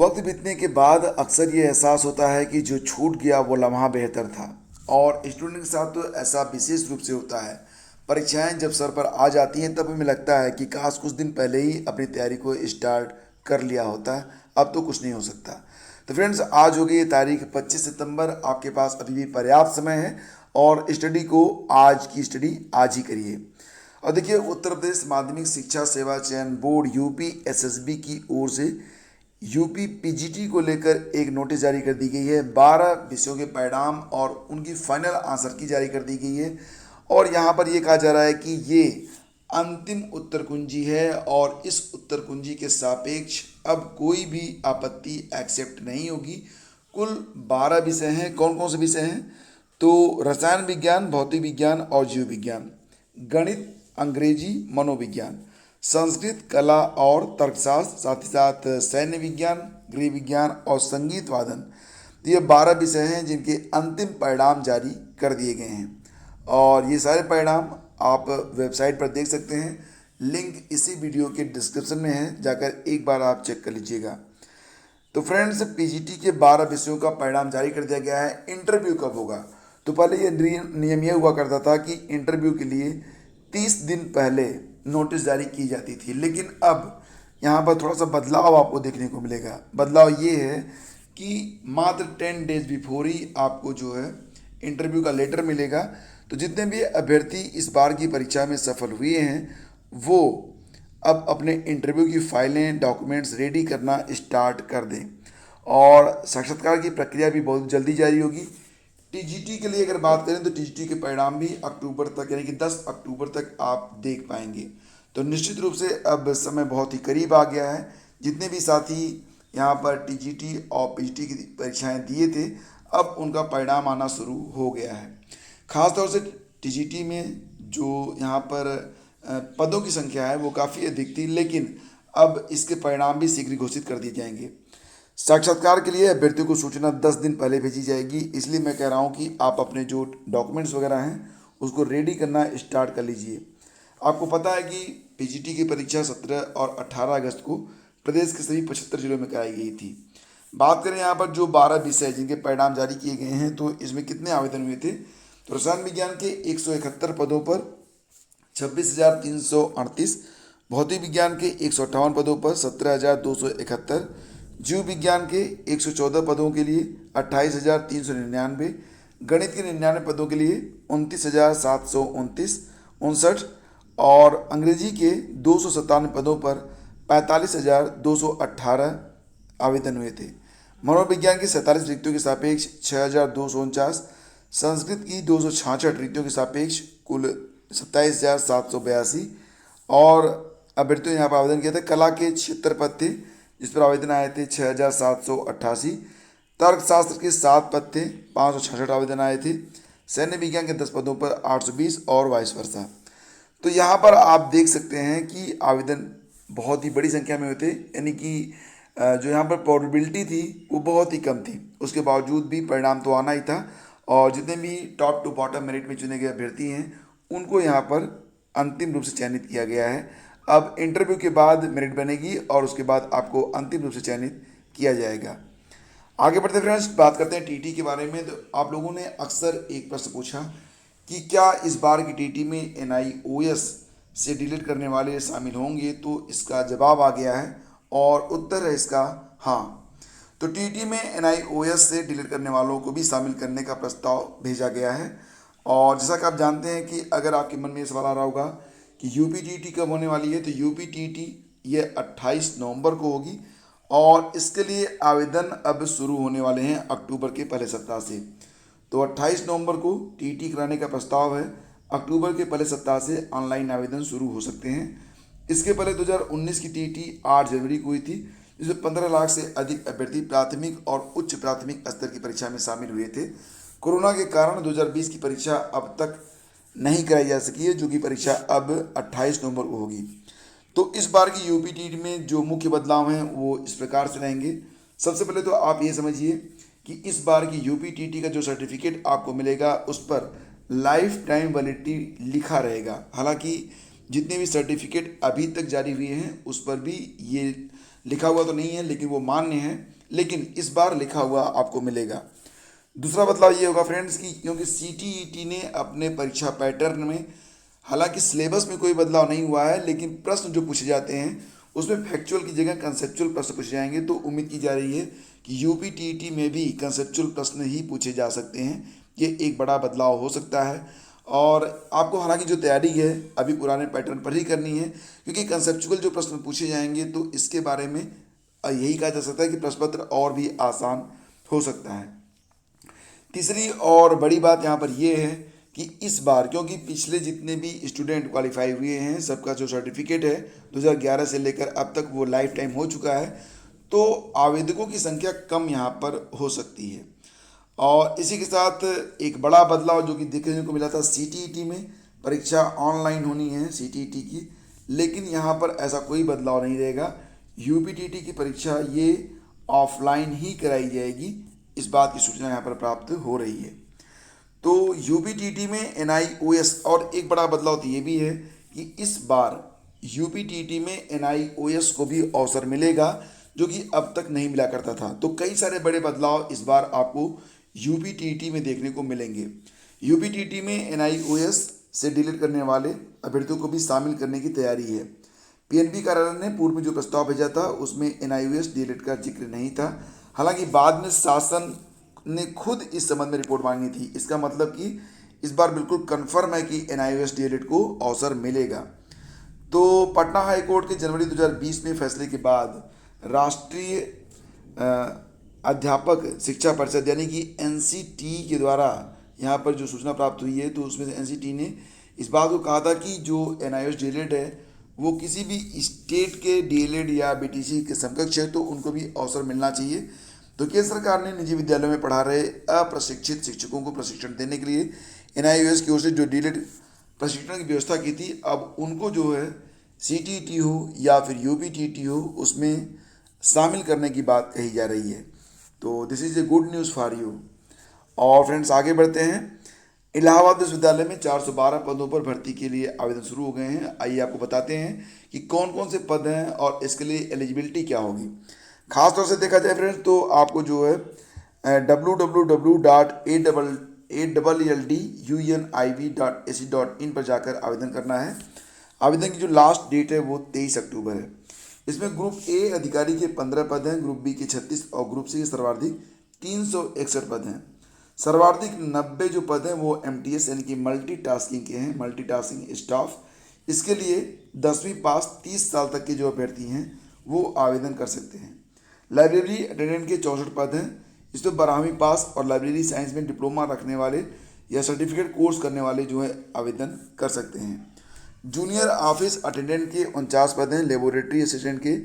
वक्त बीतने के बाद अक्सर ये एहसास होता है कि जो छूट गया वो लम्हा बेहतर था। और स्टूडेंट के साथ तो ऐसा विशेष रूप से होता है। परीक्षाएं जब सर पर आ जाती हैं तब हमें लगता है कि काश कुछ दिन पहले ही अपनी तैयारी को स्टार्ट कर लिया होता। अब तो कुछ नहीं हो सकता। तो फ्रेंड्स, आज हो गई ये तारीख 25 सितंबर। आपके पास अभी भी पर्याप्त समय है और स्टडी को आज की स्टडी आज ही करिए। और देखिए, उत्तर प्रदेश माध्यमिक शिक्षा सेवा चयन बोर्ड यूपी एसएसबी की ओर से यूपी पीजीटी को लेकर एक नोटिस जारी कर दी गई है। 12 विषयों के परिणाम और उनकी फाइनल आंसर की जारी कर दी गई है। और यहाँ पर ये कहा जा रहा है कि ये अंतिम उत्तर कुंजी है और इस उत्तर कुंजी के सापेक्ष अब कोई भी आपत्ति एक्सेप्ट नहीं होगी। कुल 12 विषय हैं। कौन कौन से विषय हैं? तो रसायन विज्ञान, भौतिक विज्ञान और जीव विज्ञान, गणित, अंग्रेजी, मनोविज्ञान, संस्कृत, कला और तर्कशास्त्र, साथ ही साथ सैन्य विज्ञान, गृह विज्ञान और संगीत वादन। तो ये 12 विषय हैं जिनके अंतिम परिणाम जारी कर दिए गए हैं। और ये सारे परिणाम आप वेबसाइट पर देख सकते हैं। लिंक इसी वीडियो के डिस्क्रिप्शन में है, जाकर एक बार आप चेक कर लीजिएगा। तो फ्रेंड्स, पीजीटी के 12 विषयों का परिणाम जारी कर दिया गया है। इंटरव्यू कब होगा? तो पहले ये नियम यह हुआ करता था कि इंटरव्यू के लिए 30 दिन पहले नोटिस जारी की जाती थी, लेकिन अब यहाँ पर थोड़ा सा बदलाव आपको देखने को मिलेगा। बदलाव ये है कि मात्र 10 डेज बिफोर ही आपको जो है इंटरव्यू का लेटर मिलेगा। तो जितने भी अभ्यर्थी इस बार की परीक्षा में सफल हुए हैं वो अब अपने इंटरव्यू की फाइलें, डॉक्यूमेंट्स रेडी करना स्टार्ट कर दें। और साक्षात्कार की प्रक्रिया भी बहुत जल्दी जारी होगी। टीजीटी के लिए अगर बात करें तो टीजीटी के परिणाम भी अक्टूबर तक, यानी कि 10 अक्टूबर तक आप देख पाएंगे। तो निश्चित रूप से अब समय बहुत ही करीब आ गया है। जितने भी साथी यहाँ पर टीजीटी और पीजीटी की परीक्षाएं दिए थे, अब उनका परिणाम आना शुरू हो गया है। खासतौर से टीजीटी में जो यहाँ पर पदों की संख्या है वो काफ़ी अधिक थी, लेकिन अब इसके परिणाम भी शीघ्र घोषित कर दिए जाएंगे। साक्षात्कार के लिए अभ्यर्थियों को सूचना 10 दिन पहले भेजी जाएगी। इसलिए मैं कह रहा हूँ कि आप अपने जो डॉक्यूमेंट्स वगैरह हैं उसको रेडी करना स्टार्ट कर लीजिए। आपको पता है कि पीजीटी की परीक्षा 17 और 18 अगस्त को प्रदेश के सभी 75 जिलों में कराई गई थी। बात करें यहाँ पर जो 12 विषय जिनके परिणाम जारी किए गए हैं, तो इसमें कितने आवेदन हुए थे? तो रसायन विज्ञान के 171 पदों पर 26,338, भौतिक विज्ञान के 158 पदों पर 17,271, जीव विज्ञान के 114 पदों के लिए 28,399, गणित के 99 पदों के लिए 29,729 और अंग्रेजी के 297 पदों पर 45,218 आवेदन हुए थे। मनोविज्ञान की 47 रिक्तियों के सापेक्ष 6,249, संस्कृत की 266 रिक्तियों के सापेक्ष कुल 27,782 और अभ्यर्थियों ने यहाँ पर आवेदन किया था। कला के 76 पद थे जिस पर आवेदन आए थे 6,788। तर्कशास्त्र के 7 पद थे, 566 आवेदन आए थे। सैन्य विज्ञान के 10 पदों पर 820 और वाइस वर्सा। तो यहाँ पर आप देख सकते हैं कि आवेदन बहुत ही बड़ी संख्या में हुए थे, यानी कि जो यहाँ पर प्रोबेबिलिटी थी वो बहुत ही कम थी। उसके बावजूद भी परिणाम तो आना ही था। और जितने भी टॉप टू बॉटम मेरिट में चुने गए अभ्यर्थी हैं उनको यहाँ पर अंतिम रूप से चयनित किया गया है। अब इंटरव्यू के बाद मेरिट बनेगी और उसके बाद आपको अंतिम रूप से चयनित किया जाएगा। आगे बढ़ते फ्रेंड्स, बात करते हैं टीटी के बारे में। तो आप लोगों ने अक्सर एक प्रश्न पूछा कि क्या इस बार की टीटी में एनआईओएस से डिलीट करने वाले शामिल होंगे? तो इसका जवाब आ गया है और उत्तर है इसका हाँ। तो टीटी में एनआईओएस से डिलीट करने वालों को भी शामिल करने का प्रस्ताव भेजा गया है। और जैसा कि आप जानते हैं कि अगर आपके मन में ये सवाल आ रहा होगा कि यूपी टीटी कब होने वाली है, तो यूपी टीटी ये 28 नवंबर को होगी और इसके लिए आवेदन अब शुरू होने वाले हैं अक्टूबर के पहले सप्ताह से। तो 28 नवंबर को टीटी कराने का प्रस्ताव है। अक्टूबर के पहले सप्ताह से ऑनलाइन आवेदन शुरू हो सकते हैं। इसके पहले 2019 की टीटी 8 जनवरी को हुई थी, जिसमें 15 लाख से अधिक अभ्यर्थी प्राथमिक और उच्च प्राथमिक स्तर की परीक्षा में शामिल हुए थे। कोरोना के कारण 2020 की परीक्षा अब तक नहीं कराई जा सकी है, जो कि परीक्षा अब 28 नवंबर को होगी। तो इस बार की यूपी टीटी में जो मुख्य बदलाव हैं वो इस प्रकार से रहेंगे। सबसे पहले तो आप ये समझिए कि इस बार की यूपी टीटी का जो सर्टिफिकेट आपको मिलेगा उस पर लाइफ टाइम वैलिडिटी लिखा रहेगा। हालांकि जितने भी सर्टिफिकेट अभी तक जारी हुए हैं उस पर भी ये लिखा हुआ तो नहीं है लेकिन वो मान्य है, लेकिन इस बार लिखा हुआ आपको मिलेगा। दूसरा बदलाव ये होगा फ्रेंड्स कि क्योंकि CTET ने अपने परीक्षा पैटर्न में, हालांकि सिलेबस में कोई बदलाव नहीं हुआ है, लेकिन प्रश्न जो पूछे जाते हैं उसमें फैक्चुअल की जगह कंसेप्चुअल प्रश्न पूछे जाएंगे। तो उम्मीद की जा रही है कि UPTET में भी कंसेप्चुअल प्रश्न ही पूछे जा सकते हैं। ये एक बड़ा बदलाव हो सकता है और आपको हालांकि जो तैयारी है अभी पुराने पैटर्न पर ही करनी है, क्योंकि कंसेप्चुअल जो प्रश्न पूछे जाएंगे तो इसके बारे में यही कहा जा सकता है कि प्रश्न पत्र और भी आसान हो सकता है। तीसरी और बड़ी बात यहाँ पर यह है कि इस बार क्योंकि पिछले जितने भी स्टूडेंट क्वालिफाई हुए हैं सबका जो सर्टिफिकेट है 2011 से लेकर अब तक वो लाइफ टाइम हो चुका है, तो आवेदकों की संख्या कम यहाँ पर हो सकती है। और इसी के साथ एक बड़ा बदलाव जो कि देखने को मिला था, CTET में परीक्षा ऑनलाइन होनी है CTET की, लेकिन यहाँ पर ऐसा कोई बदलाव नहीं रहेगा। UPTET की परीक्षा ये ऑफलाइन ही कराई जाएगी, इस बात की सूचना यहाँ पर प्राप्त हो रही है। तो UPTET में NIOS, और एक बड़ा बदलाव तो ये भी है कि इस बार UPTET में NIOS को भी अवसर मिलेगा जो कि अब तक नहीं मिला करता था। तो कई सारे बड़े बदलाव इस बार आपको UPTET में देखने को मिलेंगे। UPTET में NIOS से डिलीट करने वाले अभ्यर्थियों को भी शामिल करने की तैयारी है। PNB कार्यालय ने पूर्व में जो प्रस्ताव भेजा था उसमें NIOS डिलीट का जिक्र नहीं था, हालांकि बाद में शासन ने खुद इस संबंध में रिपोर्ट मांगी थी। इसका मतलब कि इस बार बिल्कुल कन्फर्म है कि NIOS डिलीट को अवसर मिलेगा। तो पटना हाई कोर्ट के जनवरी 2020 में फैसले के बाद राष्ट्रीय अध्यापक शिक्षा परिषद यानी कि NCT के द्वारा यहाँ पर जो सूचना प्राप्त हुई है, तो उसमें से NCT ने इस बात को कहा था कि जो NIOS DLED है वो किसी भी स्टेट के DLED या BTC के समकक्ष है, तो उनको भी अवसर मिलना चाहिए। तो केंद्र सरकार ने निजी विद्यालयों में पढ़ा रहे अप्रशिक्षित शिक्षकों को प्रशिक्षण देने के लिए NIOS की ओर से जो DLED प्रशिक्षण की व्यवस्था की थी, अब उनको जो है CTET हो या फिर UPTET हो उसमें शामिल करने की बात कही जा रही है। तो this is a good news for you. और फ्रेंड्स आगे बढ़ते हैं। इलाहाबाद विश्वविद्यालय में 412 पदों पर भर्ती के लिए आवेदन शुरू हो गए हैं। आइए आपको बताते हैं कि कौन कौन से पद हैं और इसके लिए एलिजिबिलिटी क्या होगी। खास तौर से देखा जाए फ्रेंड्स तो आपको जो है www.ALLDUNIV.ac.in पर जाकर आवेदन करना है। आवेदन की जो लास्ट डेट है वो 23 अक्टूबर है। इसमें ग्रुप ए अधिकारी के 15 पद हैं, ग्रुप बी के 36 और ग्रुप सी के सर्वाधिक 361 पद हैं। सर्वाधिक 90 जो पद हैं वो MTS यानी कि मल्टीटास्किंग के हैं, मल्टीटास्किंग स्टाफ। इसके लिए 10वीं पास 30 साल तक के जो अभ्यर्थी हैं वो आवेदन कर सकते हैं। लाइब्रेरी अटेंडेंट के 64 पद हैं। इसमें 12वीं पास और लाइब्रेरी साइंस में डिप्लोमा रखने वाले या सर्टिफिकेट कोर्स करने वाले जो है आवेदन कर सकते हैं। जूनियर ऑफिस अटेंडेंट के 49 पद हैं, लेबोरेटरी असिस्टेंट के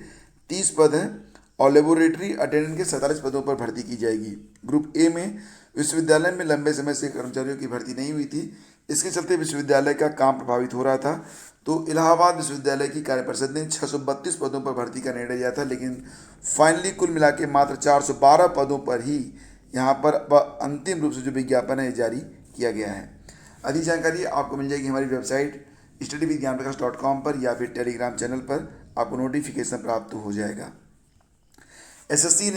30 पद हैं और लेबोरेटरी अटेंडेंट के 47 पदों पर भर्ती की जाएगी। ग्रुप ए में विश्वविद्यालय में लंबे समय से कर्मचारियों की भर्ती नहीं हुई थी, इसके चलते विश्वविद्यालय का काम प्रभावित हो रहा था। तो इलाहाबाद विश्वविद्यालय की कार्यपरिषद ने 632 पदों पर भर्ती का निर्णय लिया था, लेकिन फाइनली कुल मिला के मात्र 412 पदों पर ही यहाँ पर अंतिम रूप से जो विज्ञापन है जारी किया गया है। अधिक जानकारी आपको मिल जाएगी हमारी वेबसाइट studyvigyanprakash.com पर या फिर टेलीग्राम चैनल पर आपको नोटिफिकेशन प्राप्त हो जाएगा। एसएससी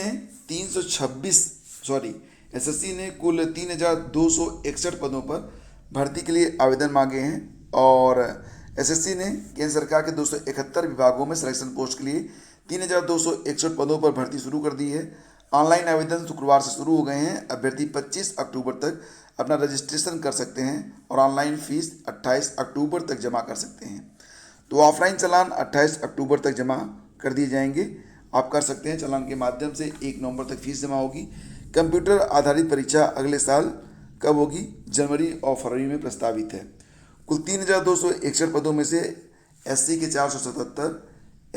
ने कुल 3261 पदों पर भर्ती के लिए आवेदन मांगे हैं और एसएससी ने केंद्र सरकार के 271 विभागों में सिलेक्शन पोस्ट के लिए 3261 पदों पर भर्ती शुरू कर दी है। ऑनलाइन आवेदन शुक्रवार से शुरू हो गए हैं। अभ्यर्थी 25 अक्टूबर तक अपना रजिस्ट्रेशन कर सकते हैं और ऑनलाइन फीस 28 अक्टूबर तक जमा कर सकते हैं। तो ऑफलाइन चालान 28 अक्टूबर तक जमा कर दिए जाएंगे। आप कर सकते हैं चालान के माध्यम से। 1 नवंबर तक फीस जमा होगी। कंप्यूटर आधारित परीक्षा अगले साल कब होगी? जनवरी और फरवरी में प्रस्तावित है। कुल 3261 पदों में से SC के 477,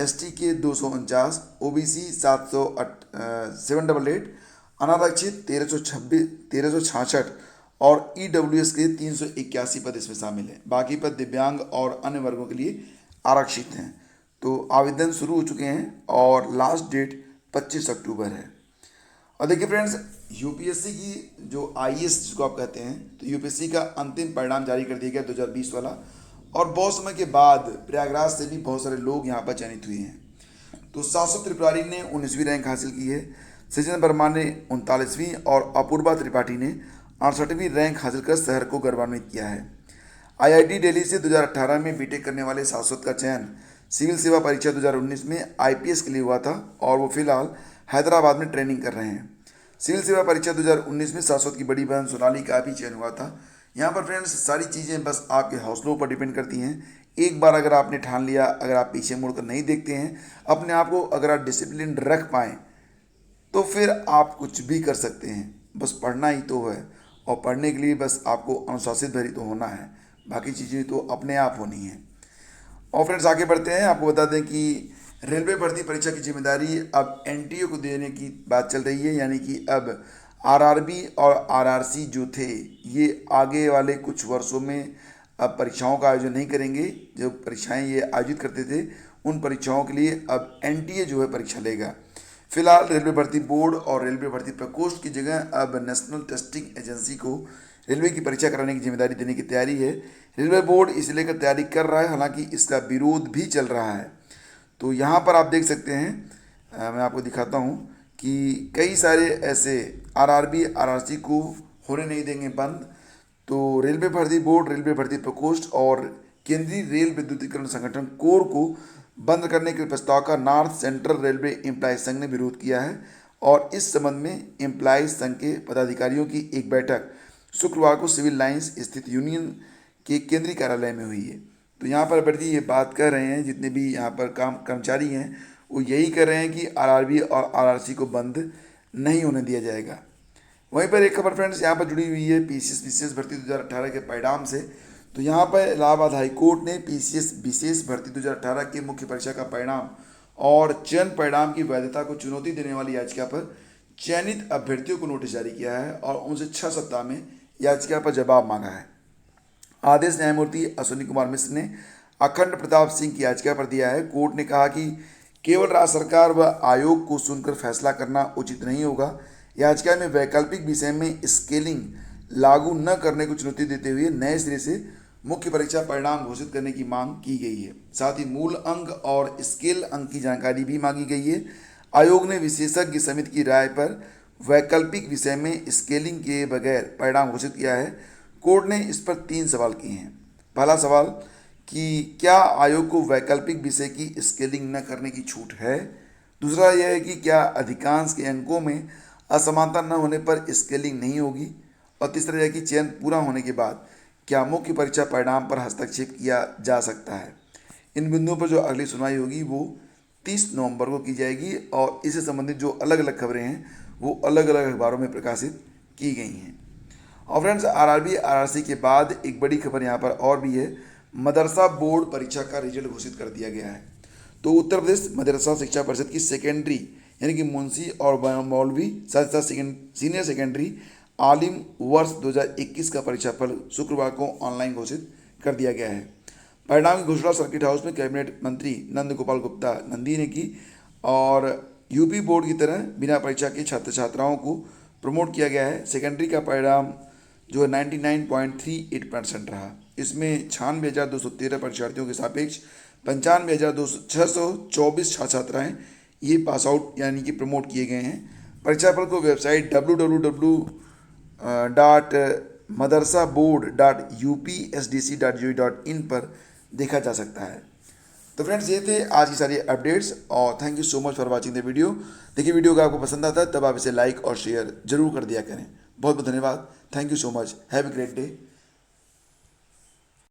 ST के 249, OBC 788, अनारक्षित 1366 और EWS के 381 पद इसमें शामिल हैं। बाकी पद दिव्यांग और अन्य वर्गों के लिए आरक्षित हैं। तो आवेदन शुरू हो चुके हैं और लास्ट डेट 25 अक्टूबर है। और देखिए फ्रेंड्स, यूपीएससी की जो IAS जिसको आप कहते हैं, तो यूपीएससी का अंतिम परिणाम जारी कर दिया गया 2020 वाला, और बहुत समय के बाद प्रयागराज से भी बहुत सारे लोग यहाँ पर चयनित हुए हैं। तो शाश्वत त्रिपुरारी ने 19वीं रैंक हासिल की है, सचिन वर्मा ने 39वीं और अपूर्वा त्रिपाठी ने 68वीं रैंक हासिल कर शहर को गौरवान्वित किया है। आईआईटी दिल्ली से 2018 में बीटेक करने वाले शाश्वत का चयन सिविल सेवा परीक्षा 2019 में आईपीएस के लिए हुआ था और वो फिलहाल हैदराबाद में ट्रेनिंग कर रहे हैं। सिविल सेवा परीक्षा 2019 में शाश्वत की बड़ी बहन सोनाली का भी चयन हुआ था। यहाँ पर फ्रेंड्स सारी चीज़ें बस आपके हौसलों पर डिपेंड करती हैं। एक बार अगर आपने ठान लिया, अगर आप पीछे मुड़कर नहीं देखते हैं, अपने आप को अगर आप डिसिप्लिन रख पाएँ तो फिर आप कुछ भी कर सकते हैं। बस पढ़ना ही तो है और पढ़ने के लिए बस आपको अनुशासित भरी तो होना है, बाकी चीज़ें तो अपने आप होनी है। और फ्रेंड्स आगे बढ़ते हैं। आपको बता दें कि रेलवे भर्ती परीक्षा की जिम्मेदारी अब एनटीए को देने की बात चल रही है, यानी कि अब आरआरबी और आरआरसी जो थे ये आगे वाले कुछ वर्षों में अब परीक्षाओं का आयोजन नहीं करेंगे। जो परीक्षाएं ये आयोजित करते थे उन परीक्षाओं के लिए अब एनटीए जो है परीक्षा लेगा। फिलहाल रेलवे भर्ती बोर्ड और रेलवे भर्ती प्रकोष्ठ की जगह अब नेशनल टेस्टिंग एजेंसी को रेलवे की परीक्षा कराने की जिम्मेदारी देने की तैयारी है। रेलवे बोर्ड इसे लेकर तैयारी कर रहा है, हालांकि इसका विरोध भी चल रहा है। तो यहाँ पर आप देख सकते हैं, मैं आपको दिखाता हूँ कि कई सारे ऐसे आरआरबी आरआरसी को होने नहीं देंगे बंद। तो रेलवे भर्ती बोर्ड, रेलवे भर्ती प्रकोष्ठ और केंद्रीय रेल विद्युतीकरण संगठन कोर को बंद करने के प्रस्ताव का नॉर्थ सेंट्रल रेलवे एम्प्लॉयज संघ ने विरोध किया है और इस संबंध में एम्प्लॉयज संघ के पदाधिकारियों की एक बैठक शुक्रवार को सिविल लाइंस स्थित यूनियन के केंद्रीय कार्यालय में हुई है। तो यहाँ पर अभ्यर्थी ये बात कर रहे हैं, जितने भी यहाँ पर काम कर्मचारी हैं वो यही कर रहे हैं कि आरआरबी और आरआरसी को बंद नहीं होने दिया जाएगा। वहीं पर एक खबर फ्रेंड्स यहाँ पर जुड़ी हुई है पीसीएस विशेष भर्ती 2018 के परिणाम से। तो यहाँ पर इलाहाबाद हाईकोर्ट ने पीसीएस विशेष भर्ती 2018 के मुख्य परीक्षा का परिणाम और चयन परिणाम की वैधता को चुनौती देने वाली याचिका पर चयनित अभ्यर्थियों को नोटिस जारी किया है और उनसे 6 सप्ताह में याचिका पर जवाब मांगा है। आदेश न्यायमूर्ति अश्विनी कुमार मिश्र ने अखंड प्रताप सिंह की याचिका पर दिया है। कोर्ट ने कहा कि केवल राज्य सरकार व आयोग को सुनकर फैसला करना उचित नहीं होगा। याचिका में वैकल्पिक विषय में स्केलिंग लागू न करने को चुनौती देते हुए नए सिरे से मुख्य परीक्षा परिणाम घोषित करने की मांग की गई है। साथ ही मूल अंक और स्केल अंक की जानकारी भी मांगी गई है। आयोग ने विशेषज्ञ समिति की राय पर वैकल्पिक विषय में स्केलिंग के बगैर परिणाम घोषित किया है। कोर्ट ने इस पर 3 सवाल किए हैं। पहला सवाल कि क्या आयोग को वैकल्पिक विषय की स्केलिंग न करने की छूट है। दूसरा यह है कि क्या अधिकांश के अंकों में असमानता न होने पर स्केलिंग नहीं होगी। और तीसरा यह कि चयन पूरा होने के बाद क्या मुख्य परीक्षा परिणाम पर हस्तक्षेप किया जा सकता है। इन बिंदुओं पर जो अगली सुनवाई होगी वो 30 नवंबर को की जाएगी और इससे संबंधित जो अलग अलग खबरें हैं वो अलग अलग अखबारों में प्रकाशित की गई हैं। और फ्रेंड्स आरआरबी आरआरसी के बाद एक बड़ी खबर यहाँ पर और भी है। मदरसा बोर्ड परीक्षा का रिजल्ट घोषित कर दिया गया है। तो उत्तर प्रदेश मदरसा शिक्षा परिषद की सेकेंडरी यानी कि मुंशी और मौलवी साथ सीनियर सेकेंडरी आलिम वर्ष 2021 का परीक्षाफल शुक्रवार को ऑनलाइन घोषित कर दिया गया है। परिणाम की घोषणा सर्किट हाउस में कैबिनेट मंत्री नंद गोपाल गुप्ता नंदी ने की और यूपी बोर्ड की तरह बिना परीक्षा के छात्र छात्राओं को प्रमोट किया गया है। सेकेंडरी का परिणाम जो है 99.38% रहा। इसमें 96,213 परीक्षार्थियों के सापेक्ष 95,624 छात्र छात्राएँ ये पास आउट यानी कि प्रमोट किए गए हैं। परीक्षाफल को वेबसाइट www.madrasaboard.upsdc.go.in पर देखा जा सकता है। तो फ्रेंड्स ये थे आज की सारी अपडेट्स और thank you so much for watching the video. देखिए वीडियो का आपको पसंद आता है तब आप इसे लाइक और शेयर जरूर कर दिया करें। बहुत बहुत धन्यवाद। Thank you so much. Have a great day.